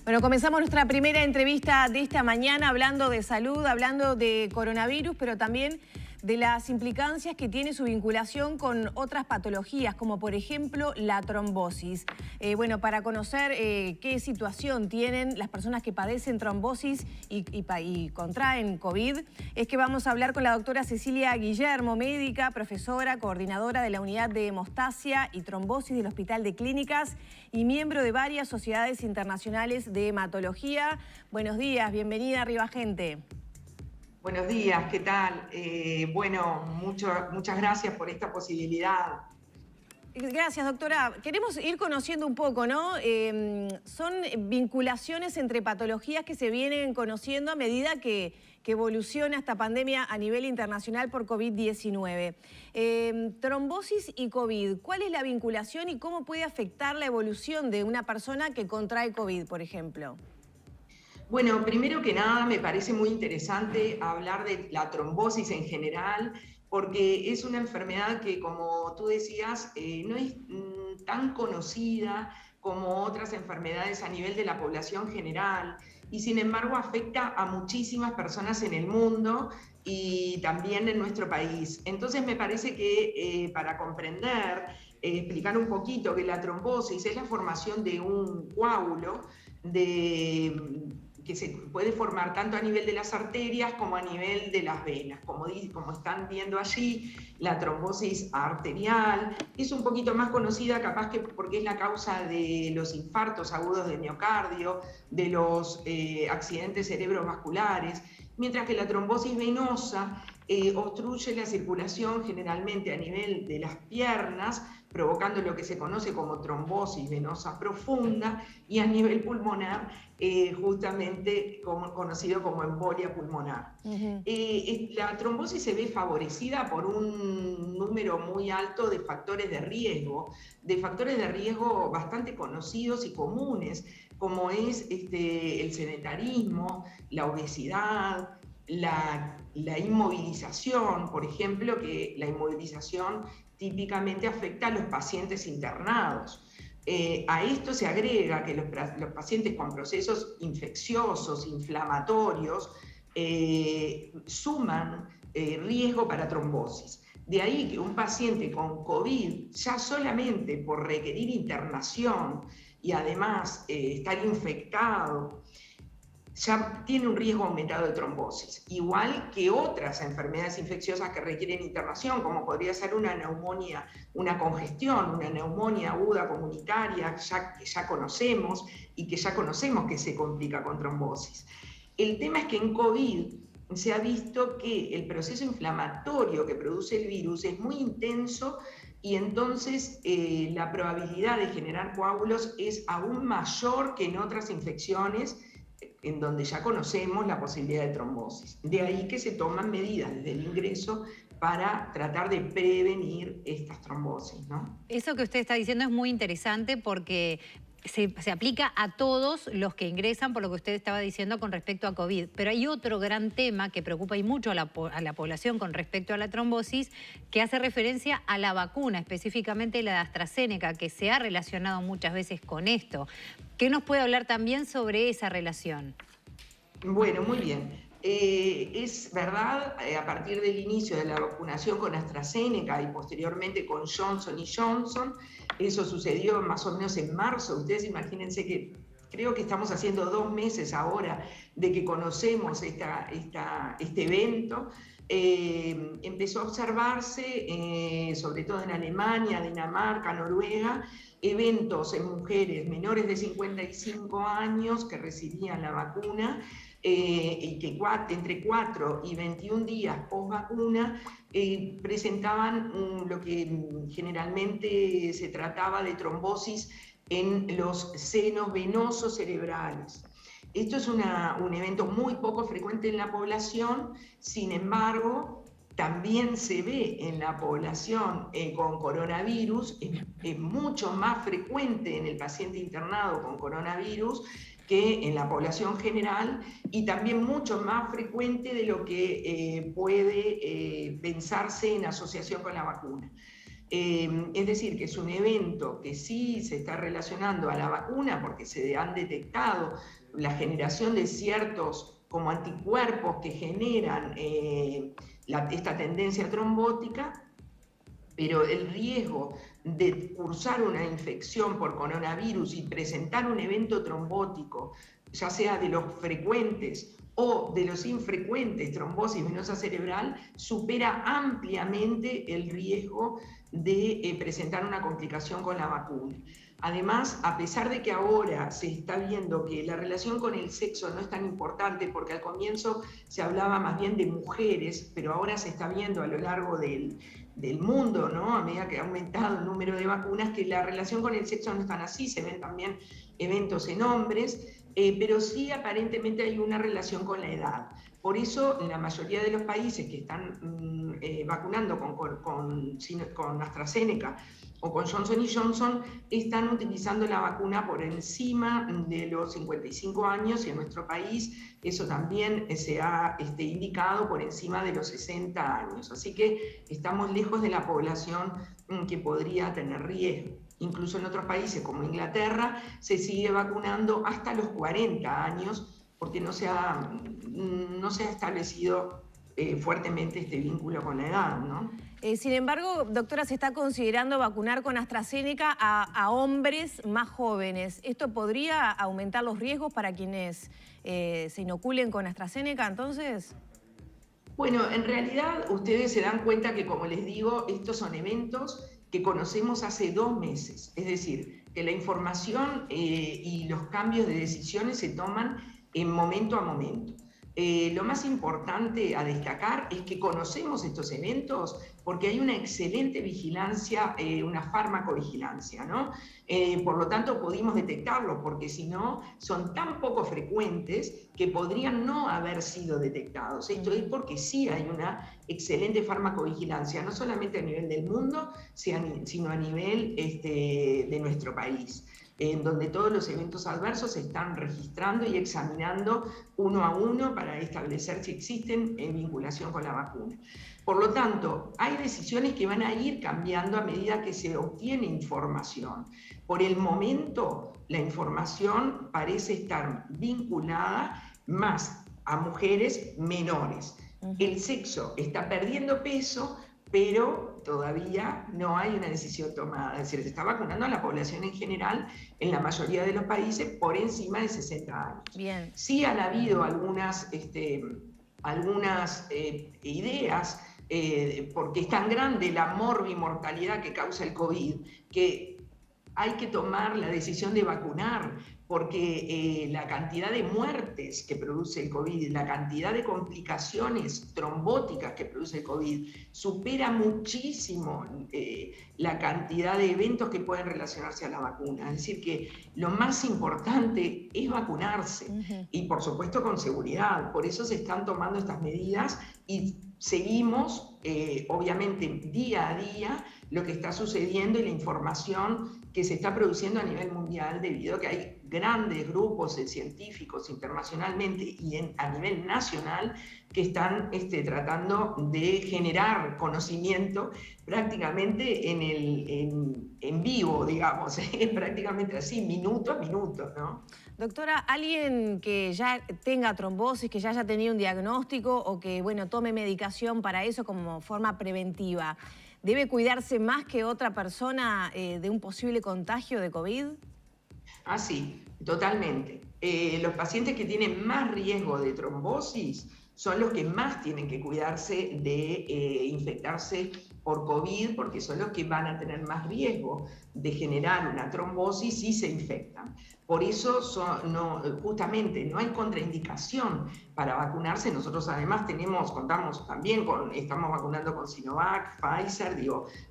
Bueno, comenzamos nuestra primera entrevista de esta mañana hablando de salud, hablando de coronavirus, pero también de las implicancias que tiene su vinculación con otras patologías, como por ejemplo la trombosis. Bueno, para conocer qué situación tienen las personas que padecen trombosis y contraen COVID, es que vamos a hablar con la doctora Cecilia Guillermo, médica, profesora, coordinadora de la unidad de hemostasia y trombosis del Hospital de Clínicas y miembro de varias sociedades internacionales de hematología. Buenos días, bienvenida Arriba Gente. Buenos días, ¿qué tal? Bueno, muchas gracias por esta posibilidad. Gracias, doctora. Queremos ir conociendo un poco, ¿no? Son vinculaciones entre patologías que se vienen conociendo a medida que evoluciona esta pandemia a nivel internacional por COVID-19. Trombosis y COVID, ¿cuál es la vinculación y cómo puede afectar la evolución de una persona que contrae COVID, por ejemplo? Bueno, primero que nada me parece muy interesante hablar de la trombosis en general, porque es una enfermedad que, como tú decías, no es tan conocida como otras enfermedades a nivel de la población general, y sin embargo afecta a muchísimas personas en el mundo y también en nuestro país. Entonces me parece que para comprender, explicar un poquito que la trombosis es la formación de un coágulo que se puede formar tanto a nivel de las arterias como a nivel de las venas. Como están viendo allí, la trombosis arterial es un poquito más conocida capaz que porque es la causa de los infartos agudos de miocardio, de los accidentes cerebrovasculares, mientras que la trombosis venosa obstruye la circulación generalmente a nivel de las piernas, provocando lo que se conoce como trombosis venosa profunda, y a nivel pulmonar, justamente conocido como embolia pulmonar. La trombosis se ve favorecida por un número muy alto de factores de riesgo bastante conocidos y comunes, como es el sedentarismo, la obesidad, la inmovilización, por ejemplo, que la inmovilización típicamente afecta a los pacientes internados. A esto se agrega que los pacientes con procesos infecciosos, inflamatorios, suman riesgo para trombosis. De ahí que un paciente con COVID, ya solamente por requerir internación y además estar infectado, ya tiene un riesgo aumentado de trombosis, igual que otras enfermedades infecciosas que requieren internación, como podría ser una neumonía, una congestión, una neumonía aguda comunitaria, que ya conocemos y que ya conocemos que se complica con trombosis. El tema es que en COVID se ha visto que el proceso inflamatorio que produce el virus es muy intenso y entonces la probabilidad de generar coágulos es aún mayor que en otras infecciones en donde ya conocemos la posibilidad de trombosis. De ahí que se toman medidas desde el ingreso para tratar de prevenir estas trombosis, ¿no? Eso que usted está diciendo es muy interesante porque se aplica a todos los que ingresan, por lo que usted estaba diciendo con respecto a COVID. Pero hay otro gran tema que preocupa y mucho a la población con respecto a la trombosis, que hace referencia a la vacuna, específicamente la de AstraZeneca, que se ha relacionado muchas veces con esto. ¿Qué nos puede hablar también sobre esa relación? Bueno, muy bien. Es verdad, a partir del inicio de la vacunación con AstraZeneca y posteriormente con Johnson & Johnson, eso sucedió más o menos en marzo. Ustedes imagínense que creo que estamos haciendo 2 meses ahora de que conocemos este evento. Empezó a observarse, sobre todo en Alemania, Dinamarca, Noruega, eventos en mujeres menores de 55 años que recibían la vacuna y que entre 4 y 21 días post vacuna presentaban lo que generalmente se trataba de trombosis en los senos venosos cerebrales. Esto es un evento muy poco frecuente en la población, sin embargo, también se ve en la población con coronavirus, es mucho más frecuente en el paciente internado con coronavirus que en la población general, y también mucho más frecuente de lo que puede pensarse en asociación con la vacuna. Es decir, que es un evento que sí se está relacionando a la vacuna porque se han detectado la generación de ciertos como anticuerpos que generan esta tendencia trombótica, pero el riesgo de cursar una infección por coronavirus y presentar un evento trombótico, ya sea de los frecuentes o de los infrecuentes, trombosis venosa cerebral, supera ampliamente el riesgo de presentar una complicación con la vacuna. Además, a pesar de que ahora se está viendo que la relación con el sexo no es tan importante, porque al comienzo se hablaba más bien de mujeres, pero ahora se está viendo a lo largo del mundo, ¿no? A medida que ha aumentado el número de vacunas, que la relación con el sexo no es tan así, se ven también eventos en hombres, pero sí aparentemente hay una relación con la edad. Por eso, en la mayoría de los países que están vacunando con AstraZeneca o con Johnson Johnson, están utilizando la vacuna por encima de los 55 años, y en nuestro país eso también se ha indicado por encima de los 60 años. Así que estamos lejos de la población que podría tener riesgo. Incluso en otros países como Inglaterra se sigue vacunando hasta los 40 años porque no se ha establecido fuertemente este vínculo con la edad, ¿no? Sin embargo, doctora, se está considerando vacunar con AstraZeneca a hombres más jóvenes. ¿Esto podría aumentar los riesgos para quienes se inoculen con AstraZeneca, entonces? Bueno, en realidad ustedes se dan cuenta que, como les digo, estos son eventos que conocemos hace 2 meses. Es decir, que la información y los cambios de decisiones se toman en momento a momento. Lo más importante a destacar es que conocemos estos eventos porque hay una excelente vigilancia, una farmacovigilancia, ¿no? Por lo tanto, pudimos detectarlos, porque si no, son tan poco frecuentes que podrían no haber sido detectados. Esto es porque sí hay una excelente farmacovigilancia, no solamente a nivel del mundo, sino a nivel de nuestro país, en donde todos los eventos adversos se están registrando y examinando uno a uno para establecer si existen en vinculación con la vacuna. Por lo tanto, hay decisiones que van a ir cambiando a medida que se obtiene información. Por el momento, la información parece estar vinculada más a mujeres menores. El sexo está perdiendo peso, pero todavía no hay una decisión tomada. Es decir, se está vacunando a la población en general, en la mayoría de los países, por encima de 60 años. Bien. Sí han habido algunas ideas, porque es tan grande la morbimortalidad que causa el COVID, que hay que tomar la decisión de vacunar, porque la cantidad de muertes que produce el COVID, la cantidad de complicaciones trombóticas que produce el COVID, supera muchísimo la cantidad de eventos que pueden relacionarse a la vacuna. Es decir, que lo más importante es vacunarse, y por supuesto con seguridad. Por eso se están tomando estas medidas y seguimos, obviamente, día a día lo que está sucediendo y la información que se está produciendo a nivel mundial, debido a que hay grandes grupos de científicos internacionalmente y a nivel nacional que están tratando de generar conocimiento prácticamente en vivo, digamos, prácticamente así, minuto a minuto, ¿no? Doctora, alguien que ya tenga trombosis, que ya haya tenido un diagnóstico o que, bueno, tome medicación para eso como forma preventiva, ¿debe cuidarse más que otra persona de un posible contagio de COVID? Ah, sí, totalmente. Los pacientes que tienen más riesgo de trombosis son los que más tienen que cuidarse de infectarse por COVID, porque son los que van a tener más riesgo de generar una trombosis si se infectan. Por eso justamente no hay contraindicación para vacunarse. Nosotros además estamos vacunando con Sinovac, Pfizer.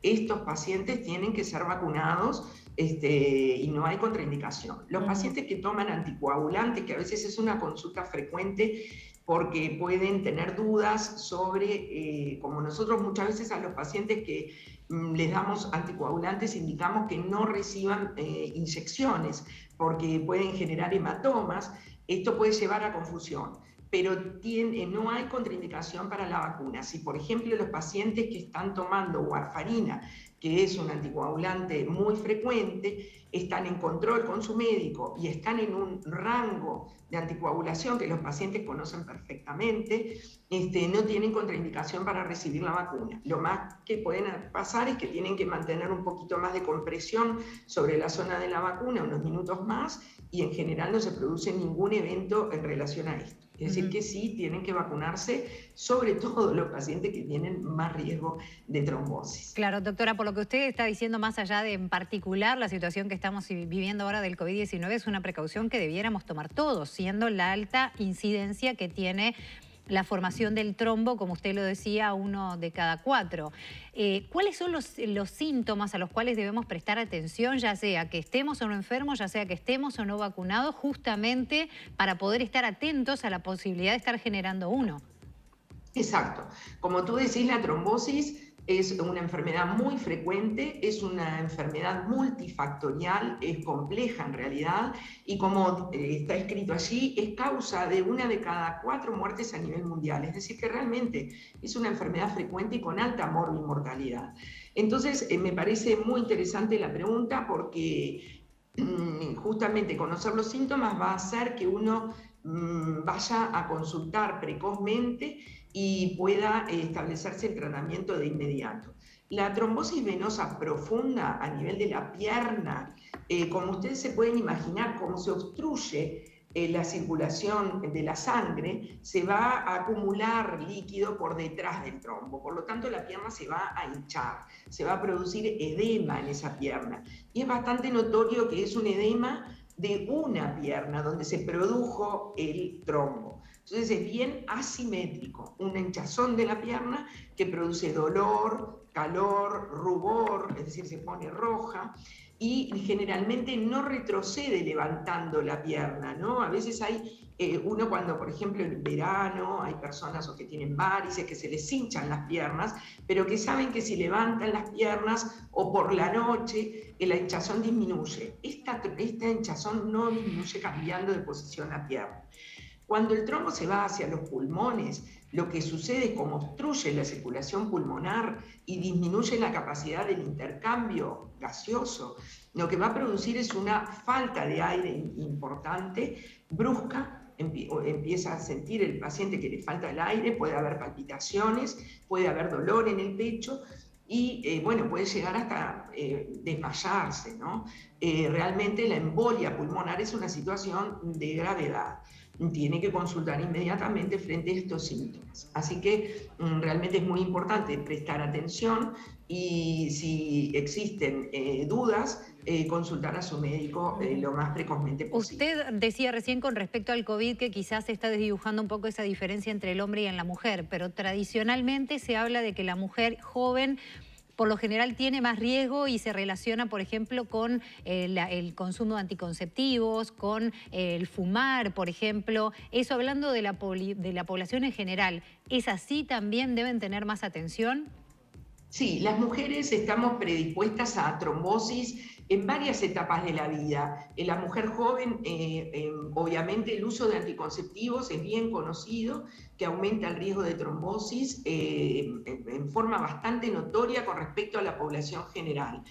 Estos pacientes tienen que ser vacunados y no hay contraindicación. Los pacientes que toman anticoagulantes, que a veces es una consulta frecuente, porque pueden tener dudas sobre, como nosotros muchas veces a los pacientes que les damos anticoagulantes indicamos que no reciban inyecciones, porque pueden generar hematomas. Esto puede llevar a confusión. pero no hay contraindicación para la vacuna. Si, por ejemplo, los pacientes que están tomando warfarina, que es un anticoagulante muy frecuente, están en control con su médico y están en un rango de anticoagulación que los pacientes conocen perfectamente, no tienen contraindicación para recibir la vacuna. Lo más que pueden pasar es que tienen que mantener un poquito más de compresión sobre la zona de la vacuna, unos minutos más, y en general no se produce ningún evento en relación a esto. Es decir, que sí tienen que vacunarse, sobre todo los pacientes que tienen más riesgo de trombosis. Claro, doctora, por lo que usted está diciendo, más allá de en particular la situación que estamos viviendo ahora del COVID-19, es una precaución que debiéramos tomar todos, siendo la alta incidencia que tiene la formación del trombo, como usted lo decía, 1 de cada 4. ¿Cuáles son los síntomas a los cuales debemos prestar atención, ya sea que estemos o no enfermos, ya sea que estemos o no vacunados, justamente para poder estar atentos a la posibilidad de estar generando uno? Exacto. Como tú decís, la trombosis es una enfermedad muy frecuente, es una enfermedad multifactorial, es compleja en realidad, y como está escrito allí, es causa de 1 de cada 4 muertes a nivel mundial. Es decir, que realmente es una enfermedad frecuente y con alta mortalidad. Entonces, me parece muy interesante la pregunta porque justamente conocer los síntomas va a hacer que uno vaya a consultar precozmente y pueda establecerse el tratamiento de inmediato. La trombosis venosa profunda a nivel de la pierna, como ustedes se pueden imaginar, como se obstruye la circulación de la sangre, se va a acumular líquido por detrás del trombo, por lo tanto la pierna se va a hinchar, se va a producir edema en esa pierna. Y es bastante notorio que es un edema de una pierna donde se produjo el trombo. Entonces es bien asimétrico, una hinchazón de la pierna que produce dolor, calor, rubor, es decir, se pone roja y generalmente no retrocede levantando la pierna, ¿no? A veces hay uno cuando, por ejemplo, en verano hay personas o que tienen varices, que se les hinchan las piernas, pero que saben que si levantan las piernas o por la noche, la hinchazón disminuye. Esta hinchazón no disminuye cambiando de posición la pierna. Cuando el trombo se va hacia los pulmones, lo que sucede es como obstruye la circulación pulmonar y disminuye la capacidad del intercambio gaseoso, lo que va a producir es una falta de aire importante, brusca. Empieza a sentir el paciente que le falta el aire, puede haber palpitaciones, puede haber dolor en el pecho y bueno, puede llegar hasta desmayarse, ¿no? Realmente la embolia pulmonar es una situación de gravedad. Tiene que consultar inmediatamente frente a estos síntomas. Así que realmente es muy importante prestar atención y si existen dudas, consultar a su médico lo más precozmente posible. Usted decía recién con respecto al COVID que quizás se está desdibujando un poco esa diferencia entre el hombre y en la mujer, pero tradicionalmente se habla de que la mujer joven por lo general tiene más riesgo y se relaciona, por ejemplo, con el consumo de anticonceptivos, con el fumar, por ejemplo. Eso hablando de la población en general. ¿Es así? ¿También deben tener más atención? Sí, las mujeres estamos predispuestas a trombosis en varias etapas de la vida. En la mujer joven, obviamente el uso de anticonceptivos es bien conocido, que aumenta el riesgo de trombosis en forma bastante notoria con respecto a la población general.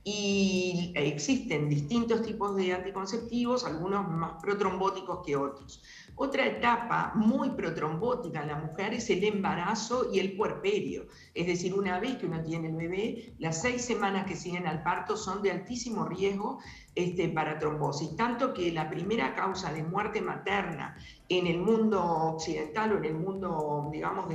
Y existen distintos tipos de anticonceptivos, algunos más protrombóticos que otros. Otra etapa muy protrombótica en la mujer es el embarazo y el puerperio. Es decir, una vez que uno tiene el bebé, las 6 semanas que siguen al parto son de altísimo riesgo para trombosis. Tanto que la primera causa de muerte materna en el mundo occidental o en el mundo, digamos,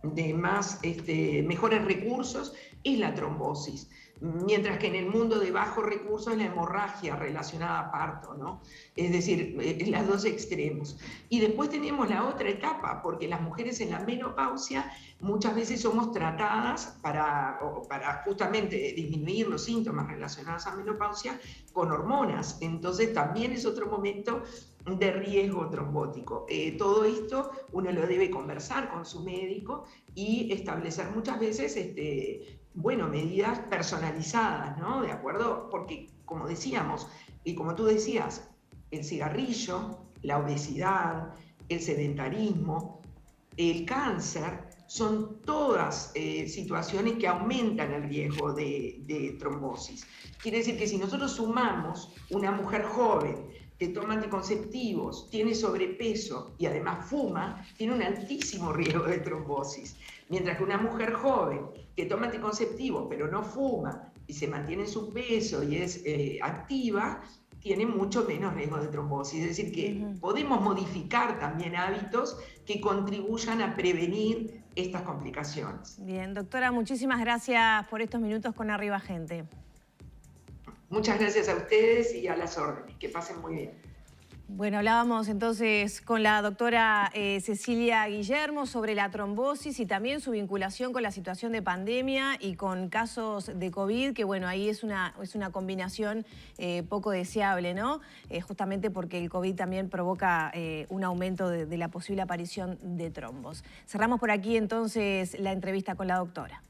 de más mejores recursos es la trombosis. Mientras que en el mundo de bajos recursos es la hemorragia relacionada a parto, ¿no? Es decir, los dos extremos. Y después tenemos la otra etapa, porque las mujeres en la menopausia muchas veces somos tratadas para justamente disminuir los síntomas relacionados a menopausia con hormonas. Entonces también es otro momento de riesgo trombótico. Todo esto uno lo debe conversar con su médico y establecer muchas veces medidas personalizadas, ¿no? De acuerdo, porque como decíamos, y como tú decías, el cigarrillo, la obesidad, el sedentarismo, el cáncer, son todas situaciones que aumentan el riesgo de trombosis. Quiere decir que si nosotros sumamos una mujer joven que toma anticonceptivos, tiene sobrepeso y además fuma, tiene un altísimo riesgo de trombosis. Mientras que una mujer joven que toma anticonceptivos pero no fuma y se mantiene en su peso y es activa, tiene mucho menos riesgo de trombosis. Es decir, que podemos modificar también hábitos que contribuyan a prevenir estas complicaciones. Bien, doctora, muchísimas gracias por estos minutos con Arriba Gente. Muchas gracias a ustedes y a las órdenes. Que pasen muy bien. Bueno, hablábamos entonces con la doctora Cecilia Guillermo sobre la trombosis y también su vinculación con la situación de pandemia y con casos de COVID, que bueno, ahí es una combinación poco deseable, ¿no? Justamente porque el COVID también provoca un aumento de la posible aparición de trombos. Cerramos por aquí entonces la entrevista con la doctora.